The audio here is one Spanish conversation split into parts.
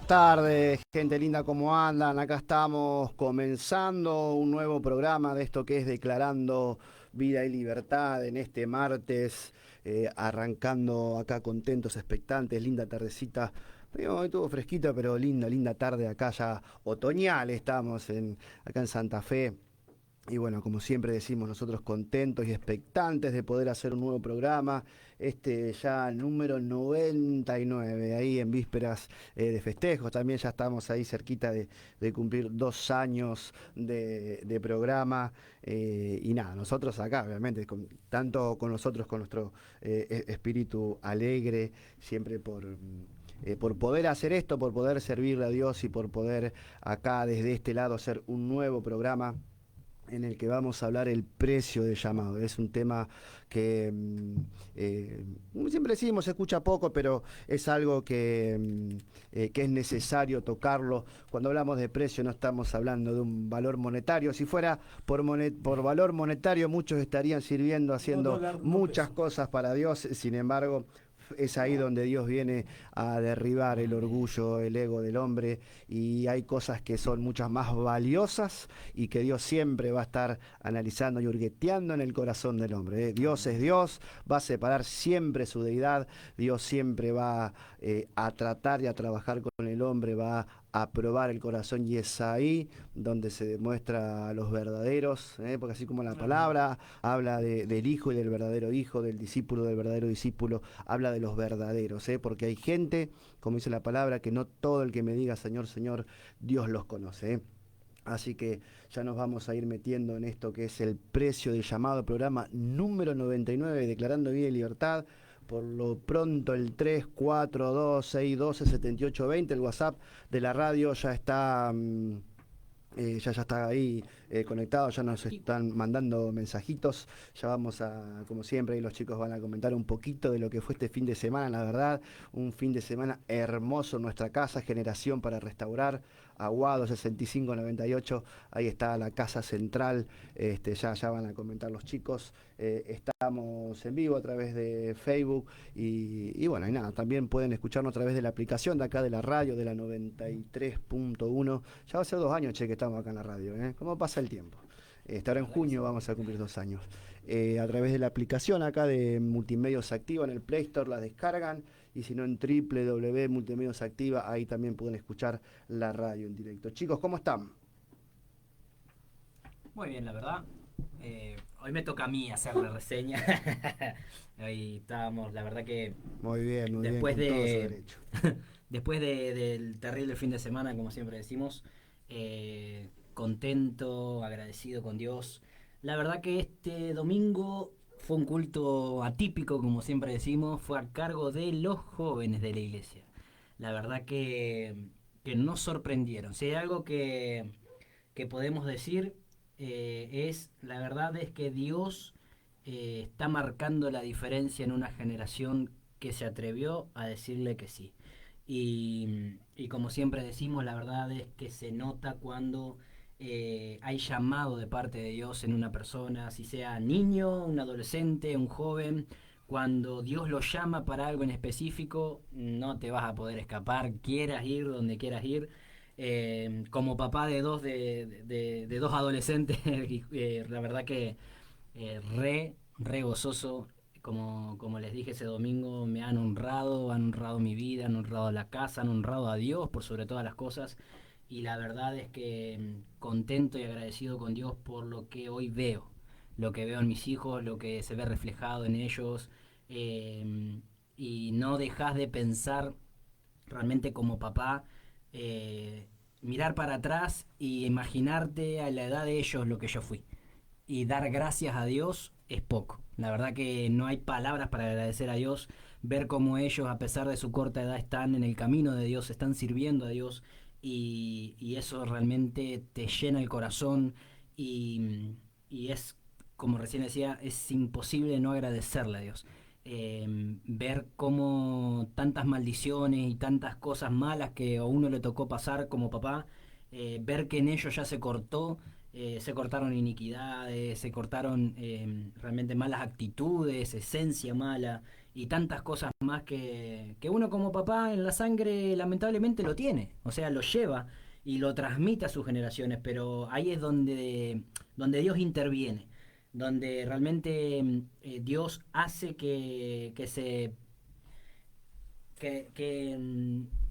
Buenas tardes, gente linda, ¿cómo andan? Acá estamos comenzando un nuevo programa de esto que es Declarando Vida y Libertad en este martes, arrancando acá contentos, expectantes, linda tardecita. Hoy estuvo fresquita, pero linda tarde acá ya otoñal estamos acá en Santa Fe. Y bueno, como siempre decimos, nosotros contentos y expectantes de poder hacer un nuevo programa, este ya el número 99, ahí en vísperas de festejos, también ya estamos ahí cerquita de cumplir 2 años de programa, y nada, nosotros acá, obviamente, tanto con nosotros, con nuestro espíritu alegre, siempre por poder hacer esto, por poder servirle a Dios y por poder acá desde este lado hacer un nuevo programa en el que vamos a hablar el precio de llamado. Es un tema que, como siempre decimos, se escucha poco, pero es algo que es necesario tocarlo. Cuando hablamos de precio no estamos hablando de un valor monetario. Si fuera por valor monetario, muchos estarían sirviendo, No haciendo dólar, no muchas peso. cosas para Dios. Sin embargo, es ahí donde Dios viene a derribar el Amén. orgullo, el ego del hombre, y hay cosas que son muchas más valiosas y que Dios siempre va a estar analizando y hurgueteando en el corazón del hombre. Dios es Amén. Dios, va a separar siempre su deidad, Dios siempre va a tratar y a trabajar con el hombre, va a probar el corazón, y es ahí donde se demuestra a los verdaderos, porque así como la Amén. palabra habla del hijo y del verdadero hijo, del discípulo del verdadero discípulo, habla de los verdaderos, porque hay gente, como dice la palabra, que no todo el que me diga Señor, Señor, Dios los conoce. Así que ya nos vamos a ir metiendo en esto que es el precio del llamado, programa número 99, Declarando Vida y Libertad. Por lo pronto el 342-612-7820, el WhatsApp de la radio ya está, ya está ahí conectado, ya nos Y están mandando mensajitos. Ya vamos a, como siempre, y los chicos van a comentar un poquito de lo que fue este fin de semana. La verdad, un fin de semana hermoso en nuestra casa, Generación para Restaurar, Aguado 6598, ahí está la casa central. Ya van a comentar los chicos. Estamos en vivo a través de Facebook, y bueno, y nada, también pueden escucharnos a través de la aplicación de acá de la radio, de la 93.1. Ya va a ser 2 años, che, que estamos acá en la radio, ¿eh? ¿Cómo pasa el tiempo? Ahora la en verdad que junio sí. vamos a cumplir 2 años. A través de la aplicación acá de Multimedios Activa en el Play Store la descargan, y si no en www.multimedios Activa, ahí también pueden escuchar la radio en directo. Chicos, ¿cómo están? Muy bien, la verdad. Hoy me toca a mí hacer la reseña. Hoy estábamos, la verdad que Muy bien, después con todo su de derecho. del terrible fin de semana, como siempre decimos, contento, agradecido con Dios. La verdad que este domingo fue un culto atípico, como siempre decimos, fue a cargo de los jóvenes de la iglesia. La verdad que nos sorprendieron. Si hay algo que podemos decir, la verdad es que Dios está marcando la diferencia en una generación que se atrevió a decirle que sí. Y como siempre decimos, la verdad es que se nota cuando hay llamado de parte de Dios en una persona, si sea niño, un adolescente, un joven. Cuando Dios lo llama para algo en específico, no te vas a poder escapar, quieras ir donde quieras ir. Como papá de de dos adolescentes, la verdad que re gozoso. Como les dije ese domingo, me han honrado mi vida, han honrado la casa, han honrado a Dios por sobre todas las cosas. Y la verdad es que contento y agradecido con Dios por lo que hoy veo, lo que veo en mis hijos, lo que se ve reflejado en ellos. eh, y no dejas de pensar realmente como papá, eh, mirar para atrás y imaginarte a la edad de ellos lo que yo fui y dar gracias a Dios es poco. La verdad que no hay palabras para agradecer a Dios, ver cómo ellos a pesar de su corta edad están en el camino de Dios, están sirviendo a Dios y eso realmente te llena el corazón y es, como recién decía, es imposible no agradecerle a Dios. Ver cómo tantas maldiciones y tantas cosas malas que a uno le tocó pasar como papá, ver que en ellos ya se cortaron iniquidades, se cortaron realmente malas actitudes, esencia mala, y tantas cosas más que uno como papá en la sangre lamentablemente lo tiene, o sea, lo lleva y lo transmite a sus generaciones, pero ahí es donde Dios interviene, donde realmente Dios hace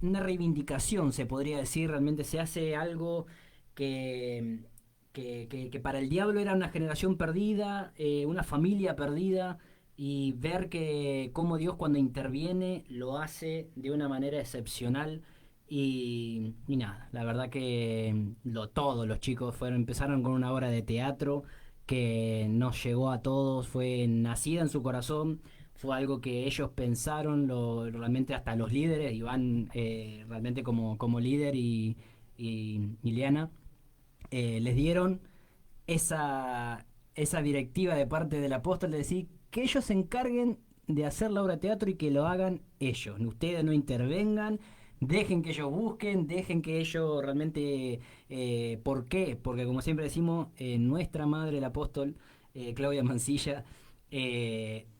una reivindicación, se podría decir, realmente se hace algo que, que para el diablo era una generación perdida, una familia perdida, y ver que cómo Dios cuando interviene lo hace de una manera excepcional. Y nada, la verdad que todos los chicos empezaron con una obra de teatro que nos llegó a todos, fue nacida en su corazón, fue algo que ellos pensaron, realmente hasta los líderes, Iván realmente como líder y Liana, les dieron esa directiva de parte del apóstol de decir que ellos se encarguen de hacer la obra de teatro y que lo hagan ellos. Ustedes no intervengan, dejen que ellos busquen, dejen que ellos realmente... ¿Por qué? Porque como siempre decimos, nuestra madre, el apóstol, Claudia Mancilla,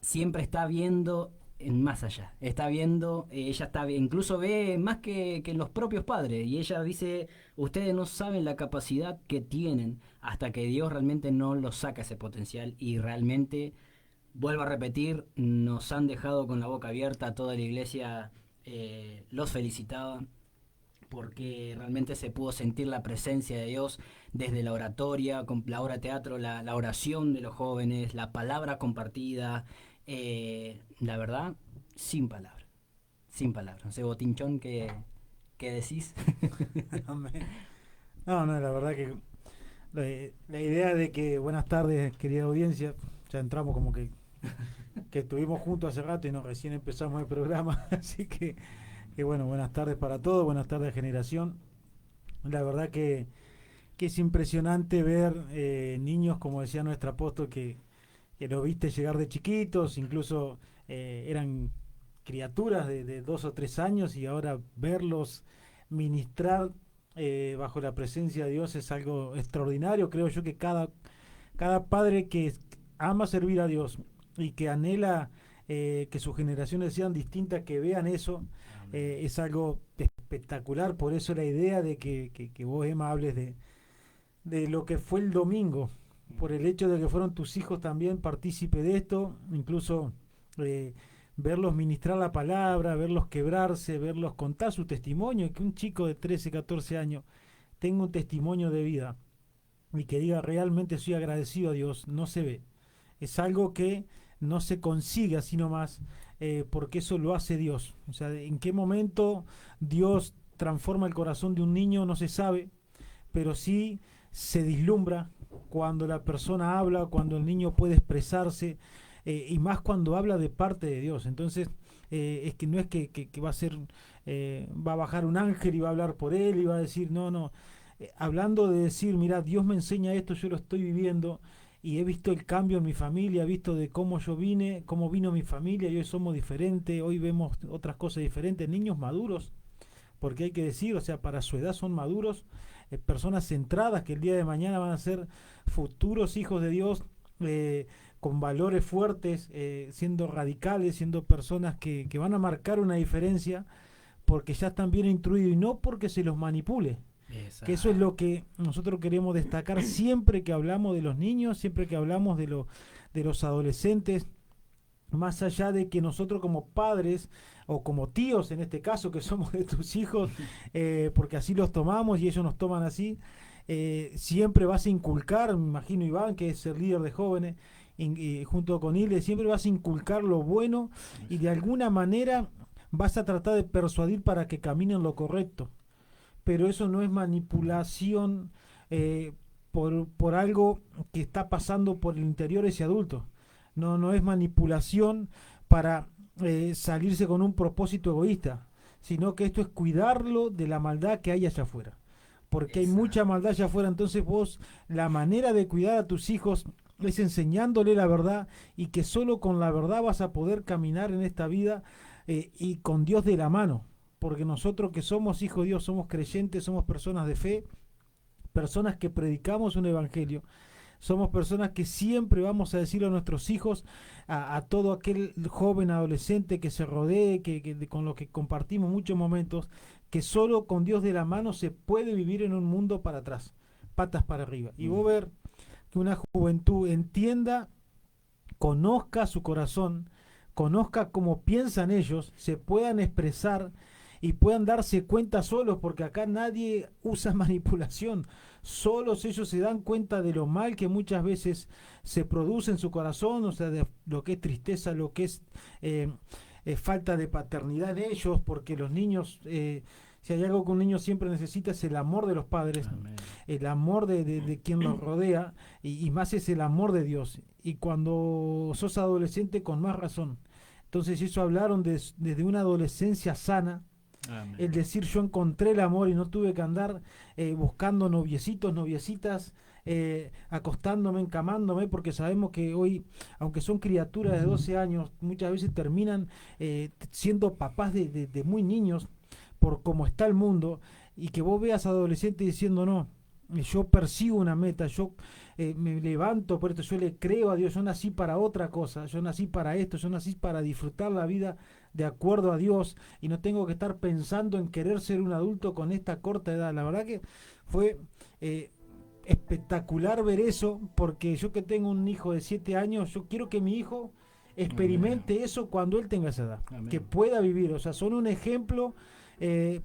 siempre está viendo en más allá, está viendo, ella está incluso ve más que los propios padres, y ella dice, ustedes no saben la capacidad que tienen hasta que Dios realmente no los saca ese potencial, y realmente, vuelvo a repetir, nos han dejado con la boca abierta, toda la iglesia los felicitaba porque realmente se pudo sentir la presencia de Dios desde la oratoria, con la obra de teatro, la oración de los jóvenes, la palabra compartida, la verdad, sin palabras, sin palabras. No sé, Botinchón, ¿qué decís? No, no, la verdad que la idea de que, buenas tardes, querida audiencia, ya entramos como que estuvimos juntos hace rato y no recién empezamos el programa, así que bueno, buenas tardes para todos, buenas tardes generación. La verdad que es impresionante ver niños, como decía nuestro apóstol, que los viste llegar de chiquitos, incluso eran criaturas de 2 o 3 años, y ahora verlos ministrar bajo la presencia de Dios es algo extraordinario. Creo yo que cada padre que ama servir a Dios y que anhela que sus generaciones sean distintas, que vean eso, es algo espectacular. Por eso la idea de que vos, Emma, hables de lo que fue el domingo, por el hecho de que fueron tus hijos también partícipe de esto, incluso verlos ministrar la palabra, verlos quebrarse, verlos contar su testimonio, que un chico de 13, 14 años tenga un testimonio de vida y que diga realmente soy agradecido a Dios, no se ve. Es algo que no se consigue así nomás, porque eso lo hace Dios. O sea, en qué momento Dios transforma el corazón de un niño no se sabe, pero sí se vislumbra cuando la persona habla, cuando el niño puede expresarse, y más cuando habla de parte de Dios. Entonces, es que no es que va a ser, va a bajar un ángel y va a hablar por él y va a decir, no, no. Hablando de decir, mira, Dios me enseña esto, yo lo estoy viviendo y he visto el cambio en mi familia, he visto de cómo yo vine, cómo vino mi familia, y hoy somos diferentes, hoy vemos otras cosas diferentes, niños maduros, porque hay que decir, o sea, para su edad son maduros, personas centradas que el día de mañana van a ser futuros hijos de Dios, con valores fuertes, siendo radicales, siendo personas que van a marcar una diferencia porque ya están bien instruidos y no porque se los manipule. Exacto. Que eso es lo que nosotros queremos destacar siempre que hablamos de los niños, siempre que hablamos de los adolescentes, más allá de que nosotros como padres o como tíos en este caso que somos de tus hijos, porque así los tomamos y ellos nos toman así, siempre vas a inculcar, me imagino Iván, que es el líder de jóvenes, junto con Ile, siempre vas a inculcar lo bueno y de alguna manera vas a tratar de persuadir para que caminen lo correcto. Pero eso no es manipulación por algo que está pasando por el interior de ese adulto. No es manipulación para salirse con un propósito egoísta, sino que esto es cuidarlo de la maldad que hay allá afuera. Porque hay mucha maldad allá afuera, entonces vos, la manera de cuidar a tus hijos es enseñándole la verdad, y que solo con la verdad vas a poder caminar en esta vida, y con Dios de la mano. Porque nosotros que somos hijos de Dios, somos creyentes, somos personas de fe, personas que predicamos un evangelio, somos personas que siempre vamos a decirle a nuestros hijos, a todo aquel joven adolescente que se rodee, con lo que compartimos muchos momentos, que solo con Dios de la mano se puede vivir en un mundo para atrás, patas para arriba. Y vos ver que una juventud entienda, conozca su corazón, conozca cómo piensan ellos, se puedan expresar y puedan darse cuenta solos, porque acá nadie usa manipulación, solos ellos se dan cuenta de lo mal que muchas veces se produce en su corazón, o sea, de lo que es tristeza, lo que es falta de paternidad en ellos, porque los niños, si hay algo que un niño siempre necesita es el amor de los padres, amén, el amor de quien los rodea, y más es el amor de Dios. Y cuando sos adolescente, con más razón. Entonces eso hablaron desde una adolescencia sana. Amén. El decir, yo encontré el amor y no tuve que andar buscando noviecitos, noviecitas, acostándome, encamándome, porque sabemos que hoy, aunque son criaturas de 12 años, muchas veces terminan siendo papás de muy niños, por cómo está el mundo, y que vos veas adolescentes diciendo, no, yo persigo una meta, yo me levanto por esto, yo le creo a Dios, yo nací para otra cosa, yo nací para esto, yo nací para disfrutar la vida de acuerdo a Dios, y no tengo que estar pensando en querer ser un adulto con esta corta edad. La verdad que fue espectacular ver eso, porque yo que tengo un hijo de 7 años, yo quiero que mi hijo experimente Amén. Eso cuando él tenga esa edad, Amén. Que pueda vivir, o sea, son un ejemplo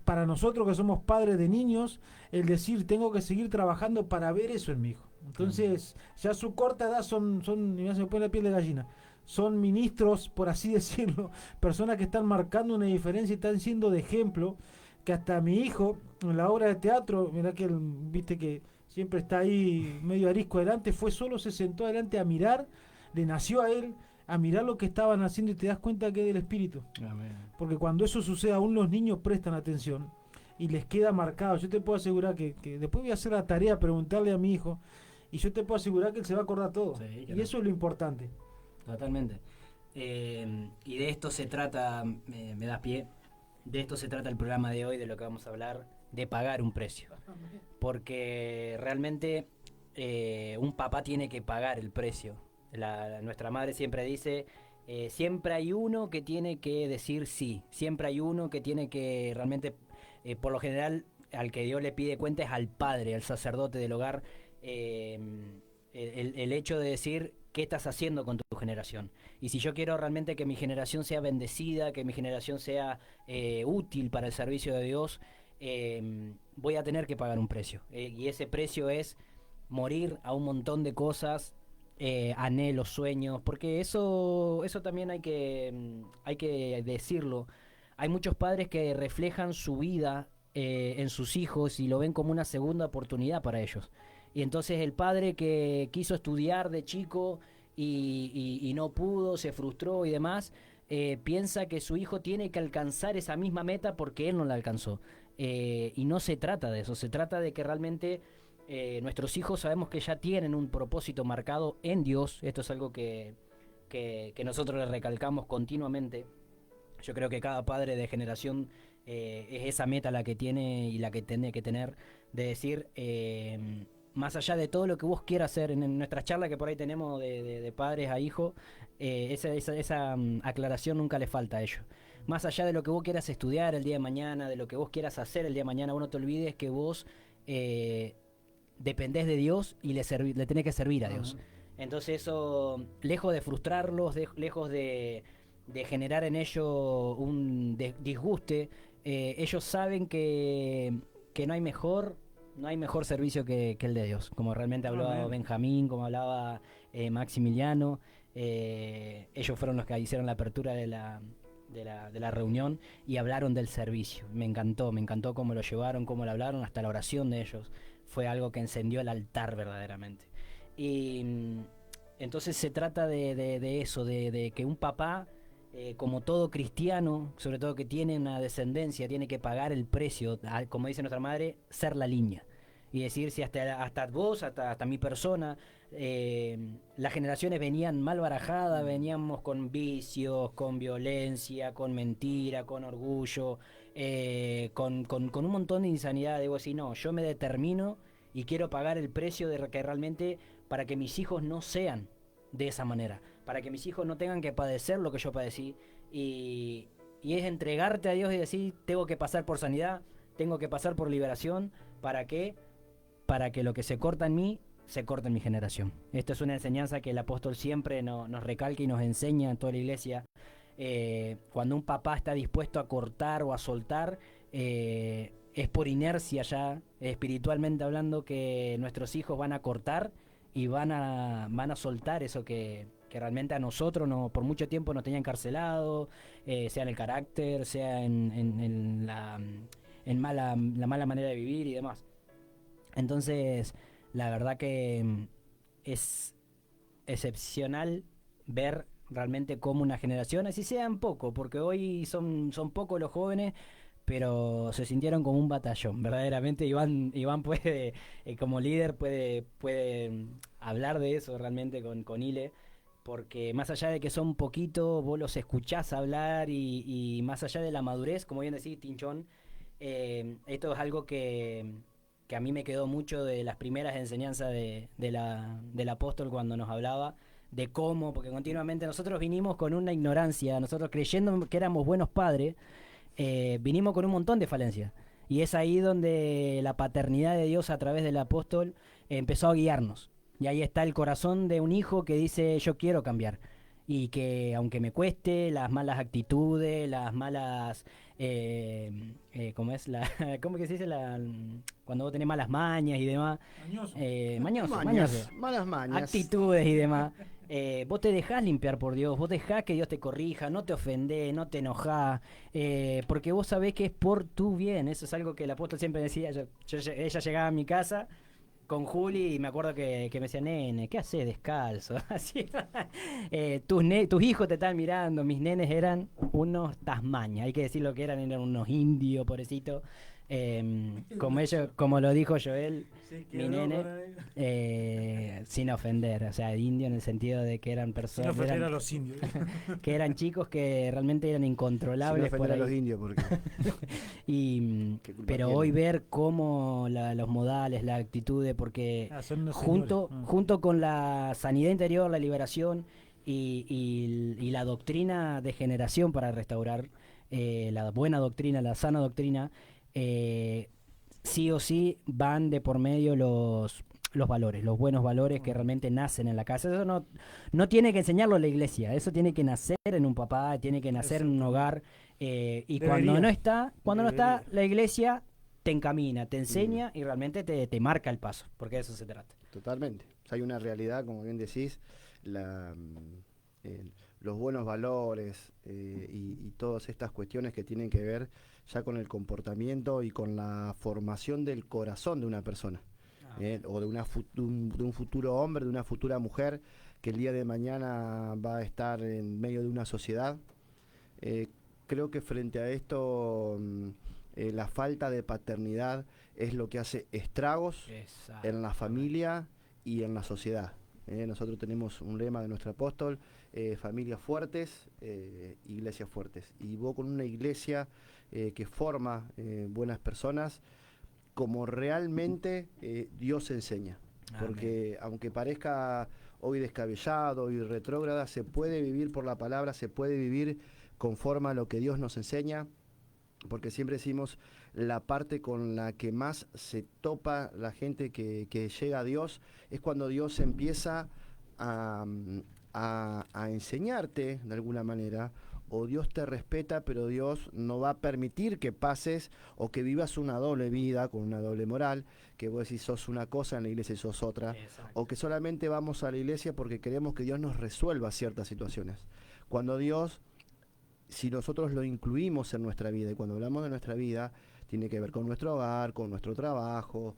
para nosotros que somos padres de niños, el decir, tengo que seguir trabajando para ver eso en mi hijo. Entonces, ya a su corta edad son ya se me pone la piel de gallina, son ministros, por así decirlo, personas que están marcando una diferencia y están siendo de ejemplo, que hasta mi hijo, en la obra de teatro, mirá que él, viste que siempre está ahí medio arisco adelante, se sentó adelante a mirar, le nació a él, a mirar lo que estaban haciendo, y te das cuenta que es del Espíritu. Amén. Porque cuando eso sucede, aún los niños prestan atención y les queda marcado. Yo te puedo asegurar que después voy a hacer la tarea, preguntarle a mi hijo, y yo te puedo asegurar que él se va a acordar todo. Sí, y eso es lo importante. Totalmente. Y de esto se trata, me das pie, de esto se trata el programa de hoy, de lo que vamos a hablar, de pagar un precio. Porque realmente un papá tiene que pagar el precio. Nuestra madre siempre dice, siempre hay uno que tiene que decir sí, siempre hay uno que tiene que realmente, por lo general, al que Dios le pide cuenta es al padre, al sacerdote del hogar, el hecho de decir qué estás haciendo con tu generación. Y si yo quiero realmente que mi generación sea bendecida, que mi generación sea útil para el servicio de Dios, voy a tener que pagar un precio. Y ese precio es morir a un montón de cosas, anhelos, sueños, porque eso también hay que decirlo. Hay muchos padres que reflejan su vida en sus hijos y lo ven como una segunda oportunidad para ellos. Y entonces el padre que quiso estudiar de chico y no pudo, se frustró y demás, piensa que su hijo tiene que alcanzar esa misma meta porque él no la alcanzó. Y no se trata de eso, se trata de que realmente nuestros hijos sabemos que ya tienen un propósito marcado en Dios. Esto es algo que nosotros les recalcamos continuamente. Yo creo que cada padre de generación es esa meta la que tiene y la que tiene que tener, de decir, más allá de todo lo que vos quieras hacer, en nuestras charlas que por ahí tenemos de padres a hijos, esa aclaración nunca le falta a ellos. Más allá de lo que vos quieras estudiar el día de mañana, de lo que vos quieras hacer el día de mañana, vos no te olvides que vos dependés de Dios y le tenés que servir a Dios. Entonces eso, lejos de frustrarlos, lejos de generar en ellos un disguste, ellos saben que no hay mejor servicio que el de Dios, como realmente hablaba Benjamín, como hablaba Maximiliano. Ellos fueron los que hicieron la apertura de la reunión y hablaron del servicio. Me encantó cómo lo llevaron, cómo lo hablaron, hasta la oración de ellos fue algo que encendió el altar verdaderamente. Y entonces se trata de eso, de que un papá, como todo cristiano, sobre todo que tiene una descendencia, tiene que pagar el precio, como dice nuestra madre, ser la línea. Y decir, si hasta vos, hasta mi persona, las generaciones venían mal barajadas, veníamos con vicios, con violencia, con mentira, con orgullo, con un montón de insanidad. Digo así, no, yo me determino y quiero pagar el precio de que realmente para que mis hijos no sean de esa manera, para que mis hijos no tengan que padecer lo que yo padecí, y es entregarte a Dios y decir, tengo que pasar por sanidad, tengo que pasar por liberación, ¿para qué? Para que lo que se corta en mí, se corta en mi generación. Esto es una enseñanza que el apóstol siempre nos recalca y nos enseña en toda la iglesia. Cuando un papá está dispuesto a cortar o a soltar, es por inercia ya, espiritualmente hablando, que nuestros hijos van a cortar y van a soltar eso que realmente a nosotros por mucho tiempo nos tenía encarcelado, sea en el carácter, sea en la mala manera de vivir y demás. Entonces, la verdad que es excepcional ver realmente cómo una generación, así sean poco, porque hoy son pocos los jóvenes, pero se sintieron como un batallón, verdaderamente. Iván puede, como líder, puede hablar de eso realmente con Ile, porque más allá de que son poquitos, vos los escuchás hablar y más allá de la madurez, como bien decís, Tinchón, esto es algo que a mí me quedó mucho de las primeras enseñanzas del apóstol cuando nos hablaba de cómo, porque continuamente nosotros vinimos con una ignorancia, nosotros creyendo que éramos buenos padres, vinimos con un montón de falencias. Y es ahí donde la paternidad de Dios a través del apóstol empezó a guiarnos. Y ahí está el corazón de un hijo que dice, yo quiero cambiar. Y que aunque me cueste, las malas actitudes, las malas... ¿cómo es? ¿Cómo que se dice? Cuando vos tenés malas mañas y demás. Mañoso. Malas mañas. Actitudes y demás. Vos te dejás limpiar por Dios, vos dejás que Dios te corrija, no te ofendés, no te enojás, porque vos sabés que es por tu bien. Eso es algo que el apóstol siempre decía. Ella llegaba a mi casa con Juli y me acuerdo que me decía, nene, ¿qué haces descalzo? Así, tus hijos te están mirando. Mis nenes eran unos tasmañas, hay que decir lo que eran unos indios, pobrecitos. Como lo dijo Joel, mi nene, sin ofender, o sea, indio en el sentido de que eran personas, sin ofender a los indios, que eran chicos que realmente eran incontrolables, sin ofender a los indios, porque pero hoy ver cómo los modales, la actitud, porque junto con la sanidad interior, la liberación y la doctrina de generación para restaurar, la buena doctrina, la sana doctrina, sí o sí van de por medio los valores, los buenos valores que realmente nacen en la casa. Eso no tiene que enseñarlo la iglesia, eso tiene que nacer en un papá, tiene que nacer en un hogar, y cuando no está la iglesia te encamina, te enseña y realmente te marca el paso, porque de eso se trata. Totalmente. O sea, hay una realidad, como bien decís, los buenos valores y todas estas cuestiones que tienen que ver ya con el comportamiento y con la formación del corazón de una persona, o de un futuro hombre, de una futura mujer que el día de mañana va a estar en medio de una sociedad. Creo que frente a esto la falta de paternidad es lo que hace estragos en la familia y en la sociedad. Nosotros tenemos un lema de nuestro apóstol: familias fuertes, iglesias fuertes. Y vos con una iglesia que forma buenas personas, como realmente Dios enseña. Porque aunque parezca hoy descabellado y retrógrada, se puede vivir por la palabra, se puede vivir conforme a lo que Dios nos enseña, porque siempre decimos, la parte con la que más se topa la gente que llega a Dios es cuando Dios empieza a enseñarte de alguna manera, o Dios te respeta, pero Dios no va a permitir que pases o que vivas una doble vida con una doble moral, que vos decís sos una cosa en la iglesia y sos otra. Exacto. O que solamente vamos a la iglesia porque queremos que Dios nos resuelva ciertas situaciones. Cuando Dios, si nosotros lo incluimos en nuestra vida, y cuando hablamos de nuestra vida, tiene que ver con nuestro hogar, con nuestro trabajo,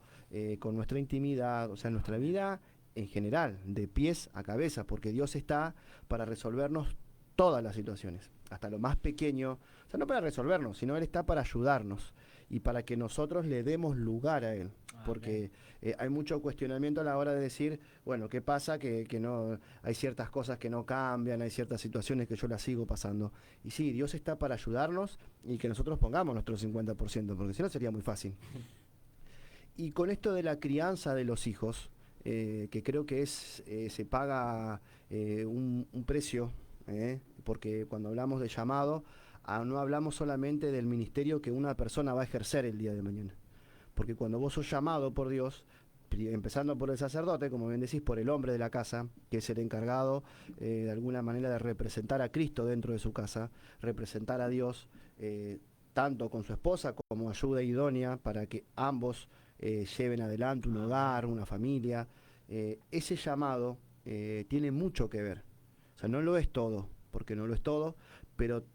con nuestra intimidad, o sea, nuestra vida en general, de pies a cabeza, porque Dios está para resolvernos todas las situaciones, hasta lo más pequeño, o sea, no para resolvernos, sino Él está para ayudarnos y para que nosotros le demos lugar a Él, porque hay mucho cuestionamiento a la hora de decir, bueno, ¿qué pasa? Que no hay ciertas cosas que no cambian, hay ciertas situaciones que yo las sigo pasando, y sí, Dios está para ayudarnos y que nosotros pongamos nuestro 50%, porque si no sería muy fácil. Y con esto de la crianza de los hijos, que creo que se paga un precio, porque cuando hablamos de llamado, no hablamos solamente del ministerio que una persona va a ejercer el día de mañana. Porque cuando vos sos llamado por Dios, empezando por el sacerdote, como bien decís, por el hombre de la casa, que es el encargado de alguna manera de representar a Cristo dentro de su casa, representar a Dios, tanto con su esposa como ayuda idónea para que ambos lleven adelante un hogar, una familia. Ese llamado tiene mucho que ver. O sea, no lo es todo, porque no lo es todo, pero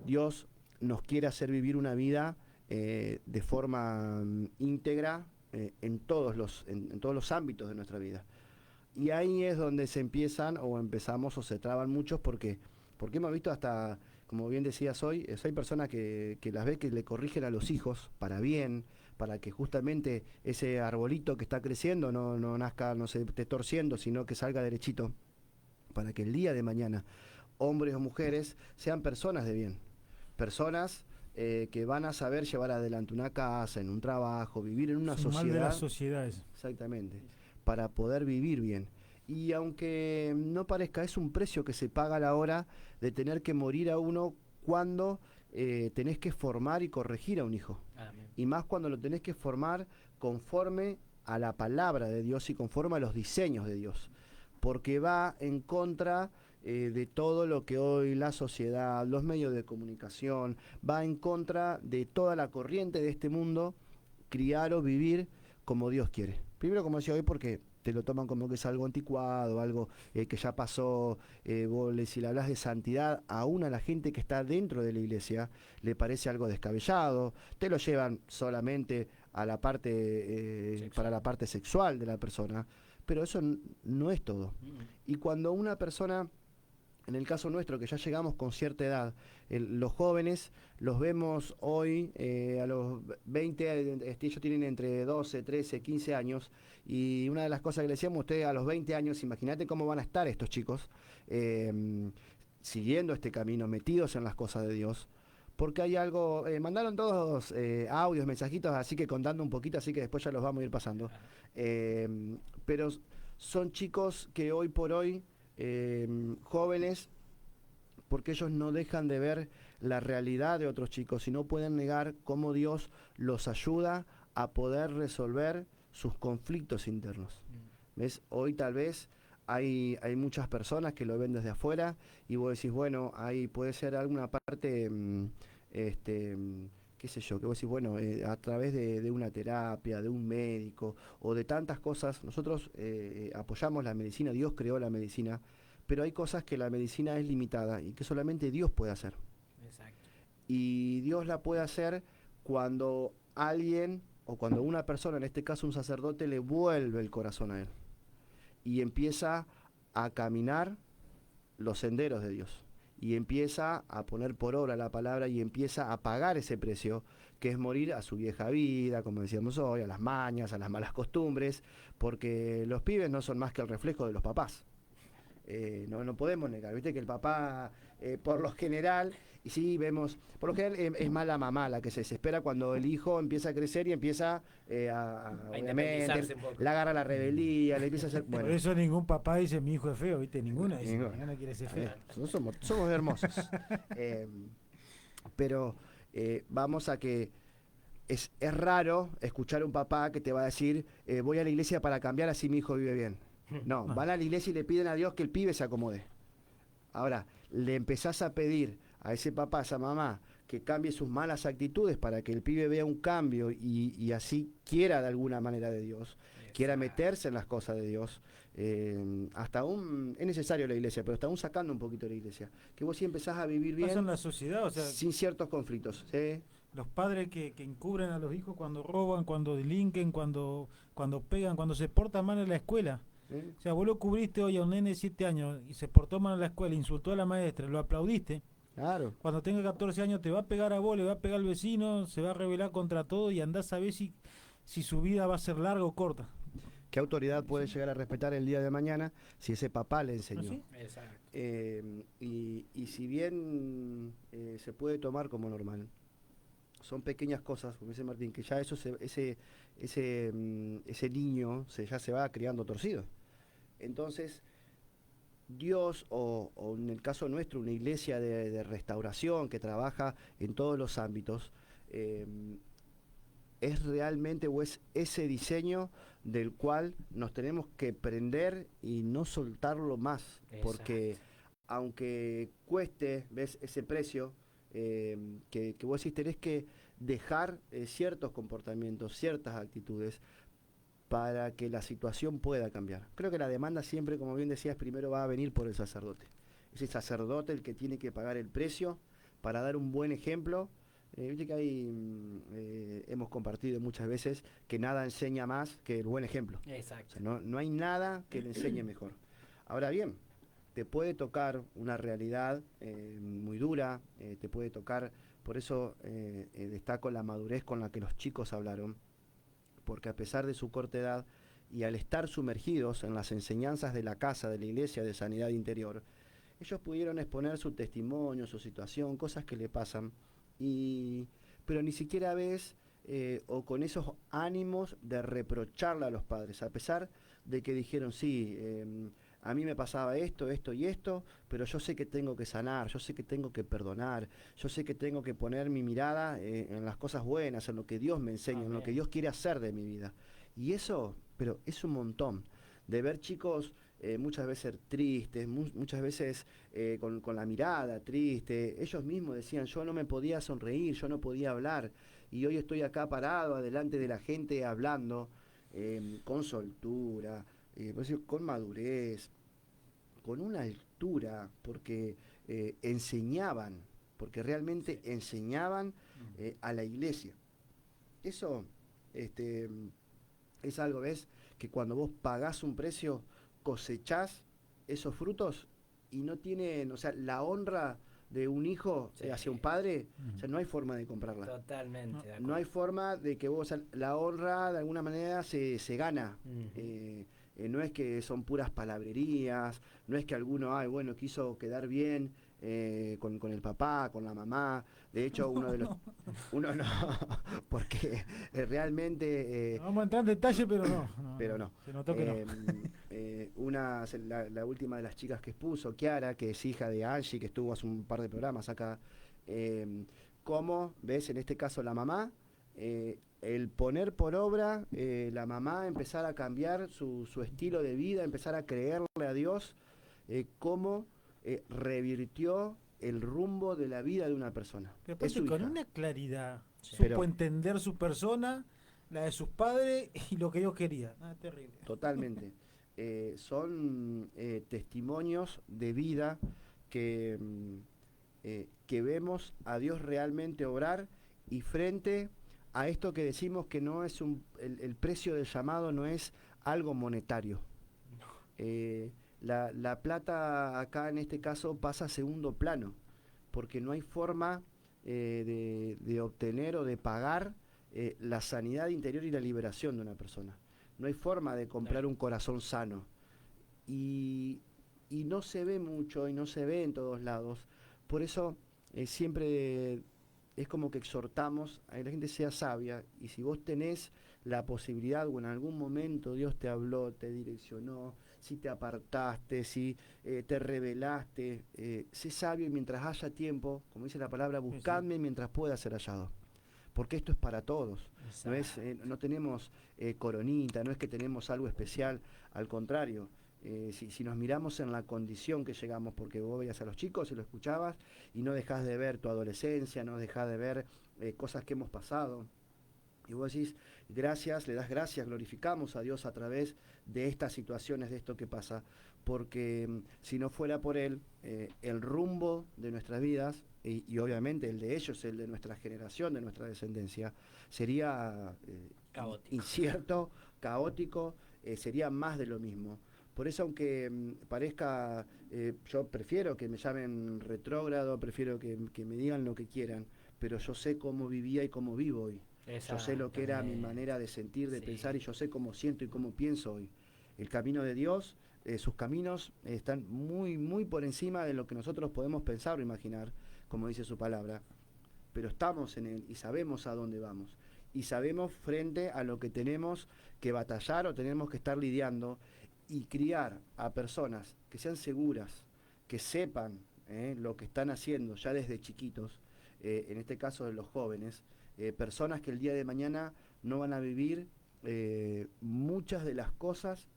Dios nos quiere hacer vivir una vida de forma íntegra en todos los ámbitos de nuestra vida. Y ahí es donde se empiezan o empezamos o se traban muchos porque hemos visto hasta, como bien decías hoy, hay personas que las ve que le corrigen a los hijos para bien, para que justamente ese arbolito que está creciendo no nazca, no se esté torciendo, sino que salga derechito, para que el día de mañana, hombres o mujeres, sean personas de bien, personas que van a saber llevar adelante una casa, en un trabajo, vivir en una sociedad. Mal de las sociedades. Exactamente, para poder vivir bien. Y aunque no parezca, es un precio que se paga a la hora de tener que morir a uno cuando tenés que formar y corregir a un hijo. Amén. Y más cuando lo tenés que formar conforme a la palabra de Dios y conforme a los diseños de Dios. Porque va en contra de todo lo que hoy la sociedad, los medios de comunicación, va en contra de toda la corriente de este mundo, criar o vivir como Dios quiere. Primero, como decía hoy, porque te lo toman como que es algo anticuado, algo que ya pasó. Si le hablas de santidad, aún a la gente que está dentro de la iglesia, le parece algo descabellado, te lo llevan solamente a la parte, para la parte sexual de la persona, pero eso no es todo. Y cuando una persona, en el caso nuestro, que ya llegamos con cierta edad, los jóvenes los vemos hoy a los 20, ellos tienen entre 12, 13, 15 años, y una de las cosas que le decíamos a ustedes, a los 20 años, imagínate cómo van a estar estos chicos, siguiendo este camino, metidos en las cosas de Dios, porque hay algo, mandaron todos audios, mensajitos, así que contando un poquito, así que después ya los vamos a ir pasando, pero son chicos que hoy por hoy, jóvenes, porque ellos no dejan de ver la realidad de otros chicos y no pueden negar cómo Dios los ayuda a poder resolver sus conflictos internos. ¿Ves? Hoy tal vez hay muchas personas que lo ven desde afuera y vos decís, bueno, ahí puede ser alguna parte, qué sé yo, que vos decís, bueno, a través de una terapia, de un médico o de tantas cosas. Nosotros apoyamos la medicina, Dios creó la medicina, pero hay cosas que la medicina es limitada y que solamente Dios puede hacer. Exacto. Y Dios la puede hacer cuando alguien, o cuando una persona, en este caso un sacerdote, le vuelve el corazón a él y empieza a caminar los senderos de Dios y empieza a poner por obra la palabra y empieza a pagar ese precio, que es morir a su vieja vida, como decíamos hoy, a las mañas, a las malas costumbres, porque los pibes no son más que el reflejo de los papás. No podemos negar, viste que el papá, por lo general, y sí vemos, por lo general es más la mamá la que se desespera cuando el hijo empieza a crecer y empieza independizarse un poco. le agarra la rebeldía, le empieza a hacer, bueno. Por eso ningún papá dice mi hijo es feo, ¿viste? Ninguna dice, ninguna quiere ser feo. Somos hermosos. Pero vamos a que es raro escuchar a un papá que te va a decir, voy a la iglesia para cambiar así mi hijo vive bien. No, van a la iglesia y le piden a Dios que el pibe se acomode. Ahora, le empezás a pedir a ese papá, a esa mamá, que cambie sus malas actitudes para que el pibe vea un cambio y así quiera de alguna manera de Dios, quiera meterse en las cosas de Dios. Hasta aún, es necesario la iglesia, pero hasta aún sacando un poquito de la iglesia. Que vos sí empezás a vivir bien. Pasa en la sociedad, o sea, sin ciertos conflictos. ¿Sí? Los padres que encubren a los hijos cuando roban, cuando delinquen, cuando pegan, cuando se portan mal en la escuela. O sea, vos lo cubriste hoy a un nene de 7 años y se portó mal en la escuela, insultó a la maestra, lo aplaudiste. Claro. Cuando tenga 14 años te va a pegar a vos, le va a pegar al vecino, se va a rebelar contra todo y andás a ver si su vida va a ser larga o corta. ¿Qué autoridad puede llegar a respetar el día de mañana si ese papá le enseñó? ¿Sí? Exacto. Y si bien se puede tomar como normal, son pequeñas cosas, como dice Martín, que ya eso ese niño ya se va criando torcido. Entonces, Dios, o en el caso nuestro, una iglesia de restauración que trabaja en todos los ámbitos, eh, es realmente o es ese diseño del cual nos tenemos que prender y no soltarlo más. Exacto. Porque aunque cueste, ves, ese precio, que vos decís, tenés que dejar ciertos comportamientos, ciertas actitudes, para que la situación pueda cambiar. Creo que la demanda siempre, como bien decías, primero va a venir por el sacerdote. Es el sacerdote el que tiene que pagar el precio para dar un buen ejemplo. Viste que ahí hemos compartido muchas veces que nada enseña más que el buen ejemplo. Exacto. O sea, no hay nada que le enseñe mejor. Ahora bien, te puede tocar una realidad muy dura, te puede tocar, por eso destaco la madurez con la que los chicos hablaron, porque a pesar de su corta edad y al estar sumergidos en las enseñanzas de la casa, de la iglesia de sanidad interior, ellos pudieron exponer su testimonio, su situación, cosas que le pasan, pero ni siquiera ves o con esos ánimos de reprocharle a los padres, a pesar de que dijeron, sí, a mí me pasaba esto, esto y esto, pero yo sé que tengo que sanar, yo sé que tengo que perdonar, yo sé que tengo que poner mi mirada en las cosas buenas, en lo que Dios me enseña, en lo que Dios quiere hacer de mi vida. Y eso, pero es un montón, de ver chicos muchas veces tristes, muchas veces con la mirada triste. Ellos mismos decían, yo no me podía sonreír, yo no podía hablar, y hoy estoy acá parado, adelante de la gente, hablando, con soltura, con madurez, con una altura, porque enseñaban, porque realmente enseñaban a la iglesia. Eso es algo, ¿ves? Que cuando vos pagás un precio, cosechás esos frutos y no tienen, o sea, la honra de un hijo hacia un padre, o sea, no hay forma de comprarla. Totalmente. No, no hay forma de que vos, o sea, la honra de alguna manera se gana. No es que son puras palabrerías, no es que alguno, ay, bueno, quiso quedar bien con el papá, con la mamá. De hecho, uno de los... Uno no, porque realmente... No vamos a entrar en detalle, pero no. Pero no. Se notó que la última de las chicas que expuso, Kiara, que es hija de Angie, que estuvo hace un par de programas acá, cómo, ves, en este caso la mamá, el poner por obra, la mamá empezar a cambiar su estilo de vida, empezar a creerle a Dios, cómo revirtió el rumbo de la vida de una persona. Pero aparte, Es su con hija. una claridad, Sí. supo Pero- entender su persona, la de sus padres y lo que Dios quería. Terrible. Totalmente. Son testimonios de vida que vemos a Dios realmente obrar, y frente a esto que decimos que no es el precio del llamado no es algo monetario. La plata acá en este caso pasa a segundo plano, porque no hay forma de obtener o de pagar la sanidad interior y la liberación de una persona. No hay forma de comprar un corazón sano. Y no se ve mucho y no se ve en todos lados. Por eso siempre es como que exhortamos a que la gente sea sabia, y si vos tenés la posibilidad o en algún momento Dios te habló, te direccionó, si te apartaste, si te rebelaste, sé sabio, y mientras haya tiempo, como dice la palabra, buscadme mientras pueda ser hallado. Porque esto es para todos. No tenemos coronita, no es que tenemos algo especial, al contrario. Si nos miramos en la condición que llegamos, porque vos veías a los chicos y lo escuchabas y no dejás de ver tu adolescencia, no dejás de ver cosas que hemos pasado, y vos decís gracias, le das gracias, glorificamos a Dios a través de estas situaciones, de esto que pasa, porque si no fuera por Él, el rumbo de nuestras vidas, y obviamente el de ellos, el de nuestra generación, de nuestra descendencia, sería Caótico. incierto, caótico, sería más de lo mismo. Por eso, aunque parezca, yo prefiero que me llamen retrógrado, prefiero que me digan lo que quieran, pero yo sé cómo vivía y cómo vivo hoy. Yo sé lo que era mi manera de sentir, de pensar, y yo sé cómo siento y cómo pienso hoy. El camino de Dios, sus caminos están muy, muy por encima de lo que nosotros podemos pensar o imaginar, como dice su palabra, pero estamos en Él y sabemos a dónde vamos. y sabemos frente a lo que tenemos que batallar o tenemos que estar lidiando, y criar a personas que sean seguras, que sepan lo que están haciendo ya desde chiquitos, en este caso de los jóvenes, personas que el día de mañana no van a vivir muchas de las cosas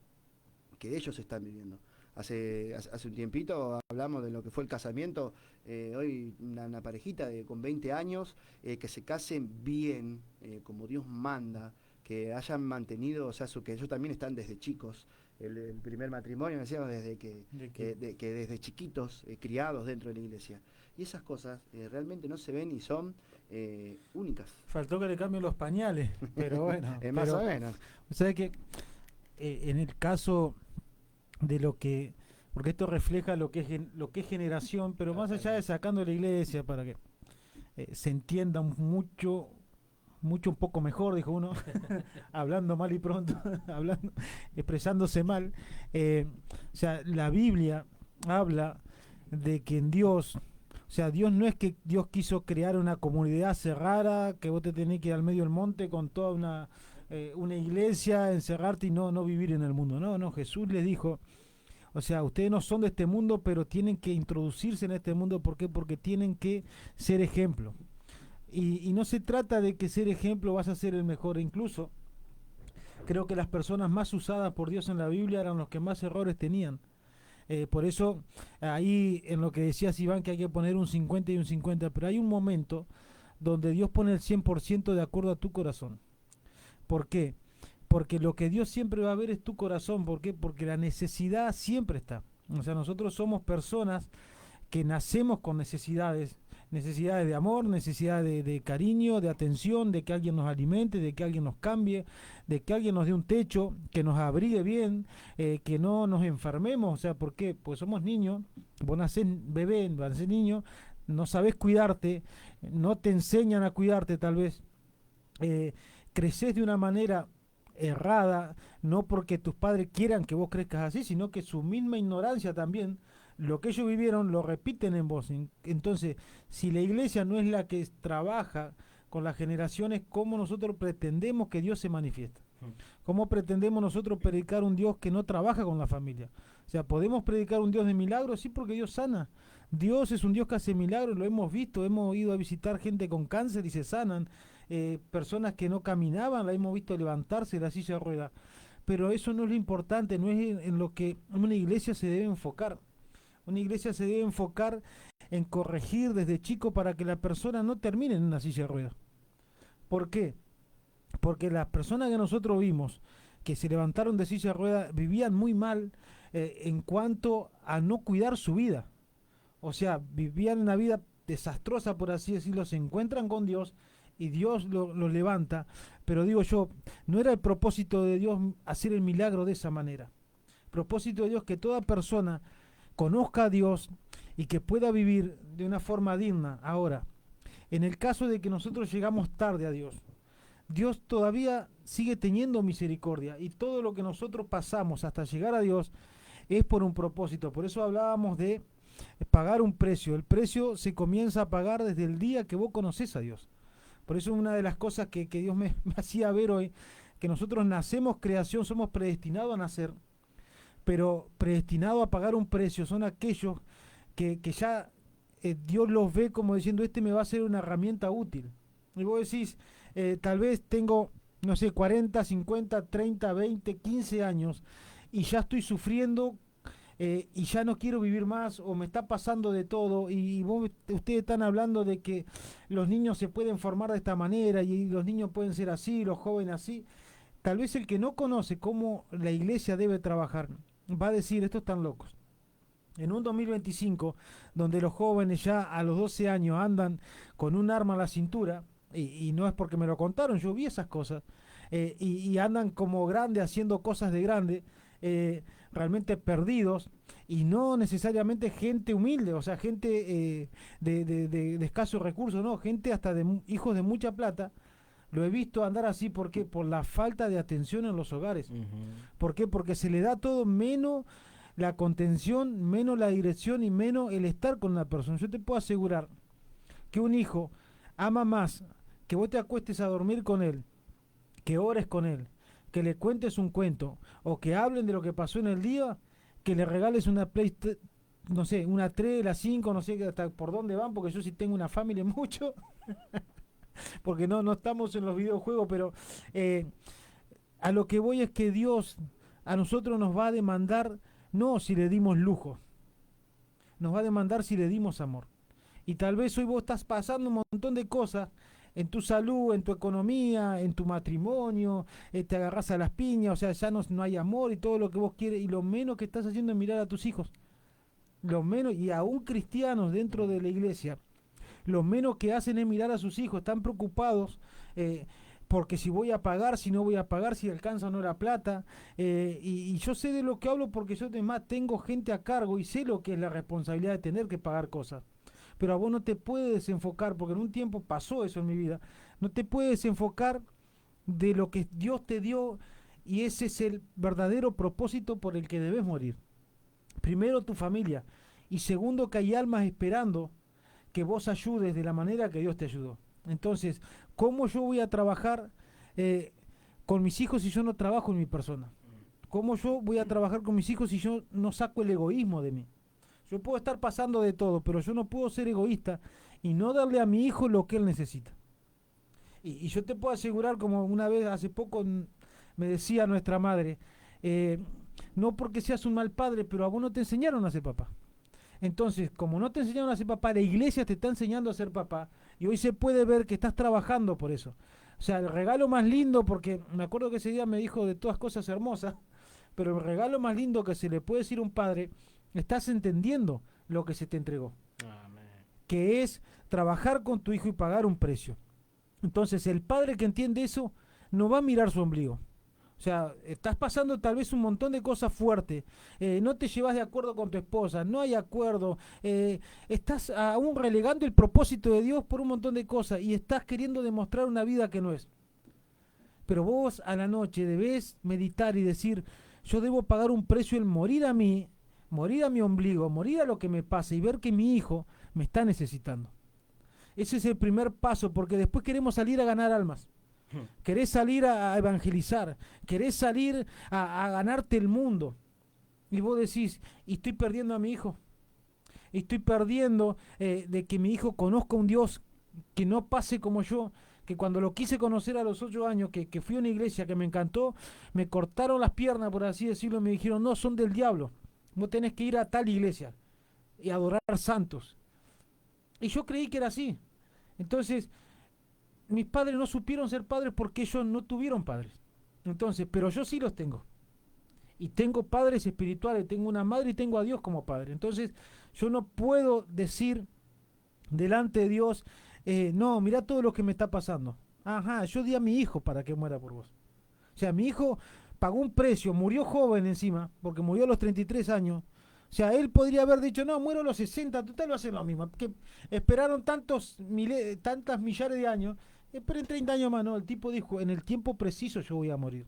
que ellos están viviendo. Hace un tiempito hablamos de lo que fue el casamiento, hoy una parejita con 20 años, que se casen bien, como Dios manda, que hayan mantenido, o sea, que ellos también están desde chicos, el primer matrimonio, decíamos, desde que desde chiquitos, criados dentro de la iglesia. Y esas cosas realmente no se ven y son únicas. Faltó que le cambien los pañales, pero bueno. Más o menos. O sea que en el caso de lo que, porque esto refleja lo que es generación, pero más allá de sacando la iglesia para que se entienda mucho un poco mejor, dijo uno, hablando mal y pronto, expresándose mal. O sea, la Biblia habla de que en Dios, o sea, Dios no es que Dios quiso crear una comunidad cerrada, que vos te tenés que ir al medio del monte con toda una iglesia, encerrarte y no vivir en el mundo. No, Jesús les dijo, o sea, ustedes no son de este mundo, pero tienen que introducirse en este mundo. ¿Por qué? Porque tienen que ser ejemplo. Y no se trata de que ser ejemplo vas a ser el mejor. Incluso creo que las personas más usadas por Dios en la Biblia eran los que más errores tenían. Por eso ahí en lo que decías, Iván, que hay que poner un 50 y un 50, pero hay un momento donde Dios pone el 100% de acuerdo a tu corazón. ¿Por qué? Porque lo que Dios siempre va a ver es tu corazón. ¿Por qué? Porque la necesidad siempre está. O sea, nosotros somos personas que nacemos con necesidades de amor, necesidades de cariño, de atención, de que alguien nos alimente, de que alguien nos cambie, de que alguien nos dé un techo, que nos abrigue bien, que no nos enfermemos. O sea, ¿por qué? Pues somos niños, vos nacés bebé, nacés niño, no sabés cuidarte, no te enseñan a cuidarte tal vez, creces de una manera errada, no porque tus padres quieran que vos crezcas así, sino que su misma ignorancia también, lo que ellos vivieron lo repiten en vos. Entonces, si la iglesia no es la que trabaja con las generaciones, ¿cómo nosotros pretendemos que Dios se manifieste? ¿Cómo pretendemos nosotros predicar un Dios que no trabaja con la familia? O sea, ¿podemos predicar un Dios de milagros? Sí, porque Dios sana. Dios es un Dios que hace milagros, lo hemos visto, hemos ido a visitar gente con cáncer y se sanan. Personas que no caminaban, la hemos visto levantarse de la silla de ruedas. Pero eso no es lo importante, no es en lo que una iglesia se debe enfocar. Una iglesia se debe enfocar en corregir desde chico para que la persona no termine en una silla de ruedas. ¿Por qué? Porque las personas que nosotros vimos que se levantaron de silla de ruedas vivían muy mal en cuanto a no cuidar su vida. O sea, vivían una vida desastrosa, por así decirlo, se encuentran con Dios y Dios los levanta. Pero digo yo, no era el propósito de Dios hacer el milagro de esa manera. El propósito de Dios que toda persona conozca a Dios y que pueda vivir de una forma digna. Ahora, en el caso de que nosotros llegamos tarde a Dios, Dios todavía sigue teniendo misericordia y todo lo que nosotros pasamos hasta llegar a Dios es por un propósito. Por eso hablábamos de pagar un precio. El precio se comienza a pagar desde el día que vos conocés a Dios. Por eso una de las cosas que Dios me hacía ver hoy, que nosotros nacemos creación, somos predestinados a nacer, pero predestinados a pagar un precio son aquellos que ya Dios los ve como diciendo, este me va a ser una herramienta útil. Y vos decís, tal vez tengo, no sé, 40, 50, 30, 20, 15 años y ya estoy sufriendo y ya no quiero vivir más o me está pasando de todo y ustedes están hablando de que los niños se pueden formar de esta manera y los niños pueden ser así, los jóvenes así. Tal vez el que no conoce cómo la iglesia debe trabajar va a decir, estos están locos. En un 2025, donde los jóvenes ya a los 12 años andan con un arma a la cintura, y no es porque me lo contaron, yo vi esas cosas, y andan como grande haciendo cosas de grande, realmente perdidos, y no necesariamente gente humilde, o sea, gente de escasos recursos, no, gente hasta de hijos de mucha plata. Lo he visto andar así, ¿por qué? Por la falta de atención en los hogares. ¿Por qué? Porque se le da todo menos la contención, menos la dirección y menos el estar con la persona. Yo te puedo asegurar que un hijo ama más que vos te acuestes a dormir con él, que ores con él, que le cuentes un cuento o que hablen de lo que pasó en el día, que le regales una no sé, una 3, la 5, no sé hasta por dónde van, porque yo sí tengo una familia mucho, porque no estamos en los videojuegos, pero a lo que voy es que Dios a nosotros nos va a demandar no si le dimos lujo, nos va a demandar si le dimos amor. Y tal vez hoy vos estás pasando un montón de cosas en tu salud, en tu economía, en tu matrimonio, te agarras a las piñas, o sea, ya no hay amor y todo lo que vos quieres, y lo menos que estás haciendo es mirar a tus hijos. Lo menos, y aún cristianos dentro de la iglesia, lo menos que hacen es mirar a sus hijos, están preocupados porque si voy a pagar, si no voy a pagar, si alcanza o no la plata, y yo sé de lo que hablo porque yo además tengo gente a cargo y sé lo que es la responsabilidad de tener que pagar cosas. Pero a vos no te puedes desenfocar, porque en un tiempo pasó eso en mi vida, no te puedes desenfocar de lo que Dios te dio y ese es el verdadero propósito por el que debes morir. Primero tu familia y segundo que hay almas esperando que vos ayudes de la manera que Dios te ayudó. Entonces, ¿cómo yo voy a trabajar con mis hijos si yo no trabajo en mi persona? ¿Cómo yo voy a trabajar con mis hijos si yo no saco el egoísmo de mí? Yo puedo estar pasando de todo, pero yo no puedo ser egoísta y no darle a mi hijo lo que él necesita. Y yo te puedo asegurar, como una vez hace poco me decía nuestra madre, no porque seas un mal padre, pero a vos no te enseñaron a ser papá. Entonces, como no te enseñaron a ser papá, la iglesia te está enseñando a ser papá y hoy se puede ver que estás trabajando por eso. O sea, el regalo más lindo, porque me acuerdo que ese día me dijo de todas cosas hermosas, pero el regalo más lindo que se le puede decir a un padre, estás entendiendo lo que se te entregó. Amén. Que es trabajar con tu hijo y pagar un precio. Entonces, el padre que entiende eso no va a mirar su ombligo. O sea, estás pasando tal vez un montón de cosas fuertes, no te llevas de acuerdo con tu esposa, no hay acuerdo, estás aún relegando el propósito de Dios por un montón de cosas y estás queriendo demostrar una vida que no es. Pero vos a la noche debés meditar y decir, yo debo pagar un precio en morir a mí, morir a mi ombligo, morir a lo que me pasa y ver que mi hijo me está necesitando. Ese es el primer paso, porque después queremos salir a ganar almas. Querés salir a evangelizar, querés salir a ganarte el mundo. Y vos decís, y estoy perdiendo a mi hijo. Y estoy perdiendo de que mi hijo conozca un Dios que no pase como yo, que cuando lo quise conocer a los 8 años, que fui a una iglesia que me encantó, me cortaron las piernas, por así decirlo, y me dijeron, no, son del diablo. Vos tenés que ir a tal iglesia y adorar santos. Y yo creí que era así. Entonces, mis padres no supieron ser padres porque ellos no tuvieron padres. Entonces, pero yo sí los tengo. Y tengo padres espirituales, tengo una madre y tengo a Dios como padre. Entonces, yo no puedo decir delante de Dios, no, mira todo lo que me está pasando. Ajá, yo di a mi hijo para que muera por vos. O sea, mi hijo pagó un precio, murió joven encima, porque murió a los 33 años. O sea, él podría haber dicho, no, muero a los 60, total va a ser lo mismo. Que esperaron tantas millares de años, esperen 30 años más, no. El tipo dijo, en el tiempo preciso yo voy a morir.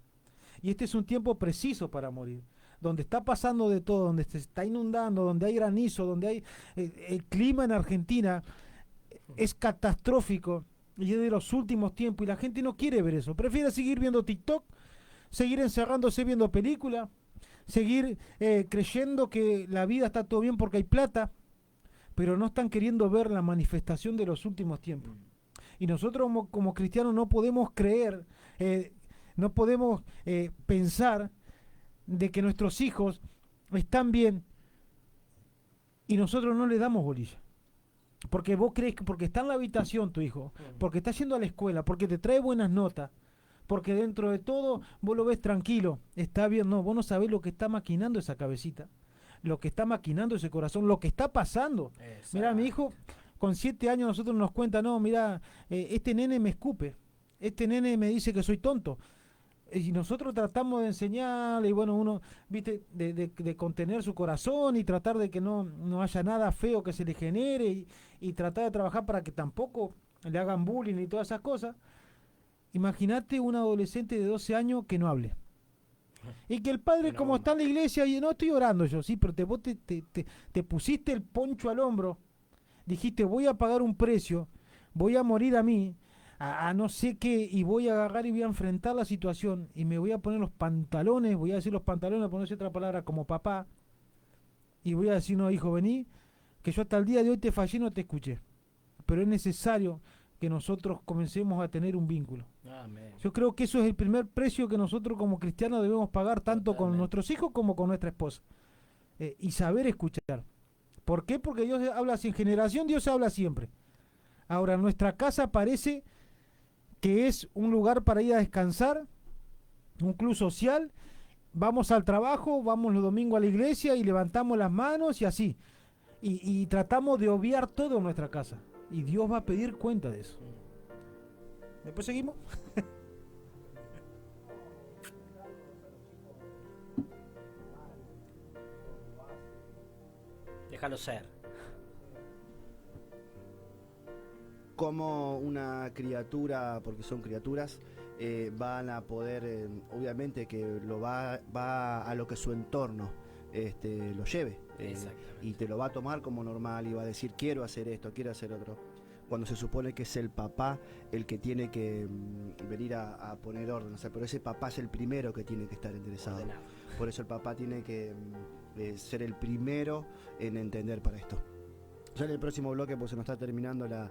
Y este es un tiempo preciso para morir. Donde está pasando de todo, donde se está inundando, donde hay granizo, donde hay... el clima en Argentina es catastrófico y es de los últimos tiempos y la gente no quiere ver eso. Prefiere seguir viendo TikTok, seguir encerrándose viendo películas, seguir creyendo que la vida está todo bien porque hay plata, pero no están queriendo ver la manifestación de los últimos tiempos. Y nosotros como cristianos no podemos creer, no podemos pensar de que nuestros hijos están bien y nosotros no le damos bolilla. Porque vos crees que porque está en la habitación tu hijo, porque está yendo a la escuela, porque te trae buenas notas, porque dentro de todo vos lo ves tranquilo, está bien, no, vos no sabés lo que está maquinando esa cabecita, lo que está maquinando ese corazón, lo que está pasando. Mirá, mi hijo con 7 años nosotros nos cuenta, no, mira, este nene me escupe, este nene me dice que soy tonto. Y nosotros tratamos de enseñarle, y bueno, uno, viste, de contener su corazón y tratar de que no haya nada feo que se le genere y tratar de trabajar para que tampoco le hagan bullying y todas esas cosas. Imagínate un adolescente de 12 años que no hable. Y que el padre, como está en la iglesia, y no estoy orando yo, sí, pero vos te pusiste el poncho al hombro, dijiste, voy a pagar un precio, voy a morir a mí, a no sé qué, y voy a agarrar y voy a enfrentar la situación y me voy a poner los pantalones, voy a decir los pantalones, ponerse otra palabra como papá, y voy a decir, no, hijo, vení, que yo hasta el día de hoy te fallé y no te escuché. Pero es necesario que nosotros comencemos a tener un vínculo. Amén. Yo creo que eso es el primer precio que nosotros como cristianos debemos pagar, tanto con nuestros hijos como con nuestra esposa. Y saber escuchar. ¿Por qué? Porque Dios habla sin generación, Dios habla siempre. Ahora, nuestra casa parece que es un lugar para ir a descansar, un club social. Vamos al trabajo, vamos los domingos a la iglesia y levantamos las manos y así. Y tratamos de obviar todo en nuestra casa. Y Dios va a pedir cuenta de eso. Después seguimos. Déjalo ser. Como una criatura, porque son criaturas, van a poder, obviamente que lo va a lo que su entorno lo lleve, y te lo va a tomar como normal y va a decir quiero hacer esto, quiero hacer otro, cuando se supone que es el papá el que tiene que venir a poner orden, o sea, pero ese papá es el primero que tiene que estar interesado. Ordenado. Por eso el papá tiene que ser el primero en entender para esto. Ya en el próximo bloque, pues se nos está terminando la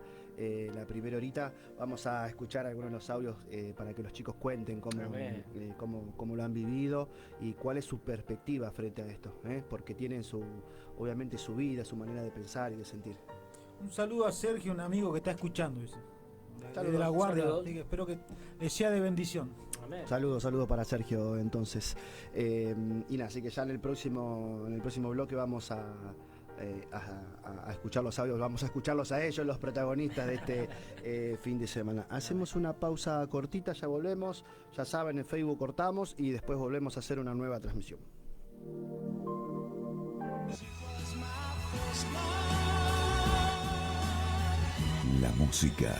primera horita, vamos a escuchar algunos de los audios para que los chicos cuenten cómo lo han vivido y cuál es su perspectiva frente a esto, porque tienen obviamente su vida, su manera de pensar y de sentir. Un saludo a Sergio, un amigo que está escuchando, dice. De la guardia, así que espero que le sea de bendición. Saludos para Sergio, entonces. Y nada, así que ya en el próximo bloque vamos a escuchar los audios, vamos a escucharlos a ellos, los protagonistas de este fin de semana. Hacemos una pausa cortita, ya volvemos, ya saben, en Facebook cortamos y después volvemos a hacer una nueva transmisión. La música